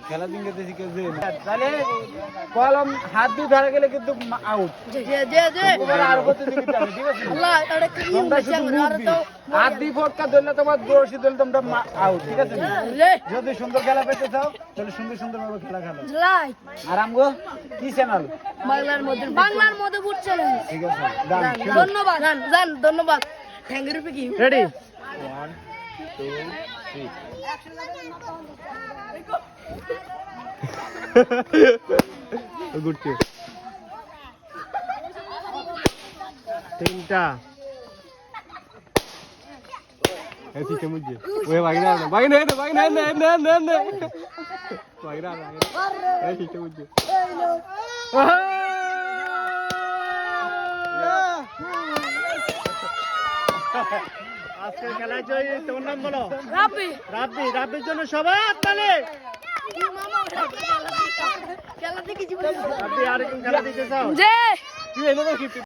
খেলা দিন গেছে কেউ যে তাহলে কলম হাত দিয়ে ধরে গেলে কিন্তু আউট আর করতে দিকে যাবে ঠিক আছে তোমরা শুধু মুখ দিয়ে হাত দিয়ে ফটকা ধরলে তোমার দোষী ধরলে তোমরা আউট ঠিক আছে যদি সুন্দর খেলা পেতে চাও তাহলে সুন্দর সুন্দর ভাবে খেলা খেলো আর আমগো কি চ্যানেল বাংলার মধ্যে বুট চ্যানেল ঠিক আছে গান ধন্যবাদ জান ধন্যবাদ থ্যাংক ইউ কি রেডি 1 2 3 গুড কিউ তিনটা ऐसी के मुझे ओए भागना ना भागना ऐसी के मुझे আজকে খেলা জয় তোমার নাম বলো রাব্বি জন্য সবাই তালে খেলা দেখেছি রাব্বি আর কোন খেলা দিতে চাও যে তুই এনে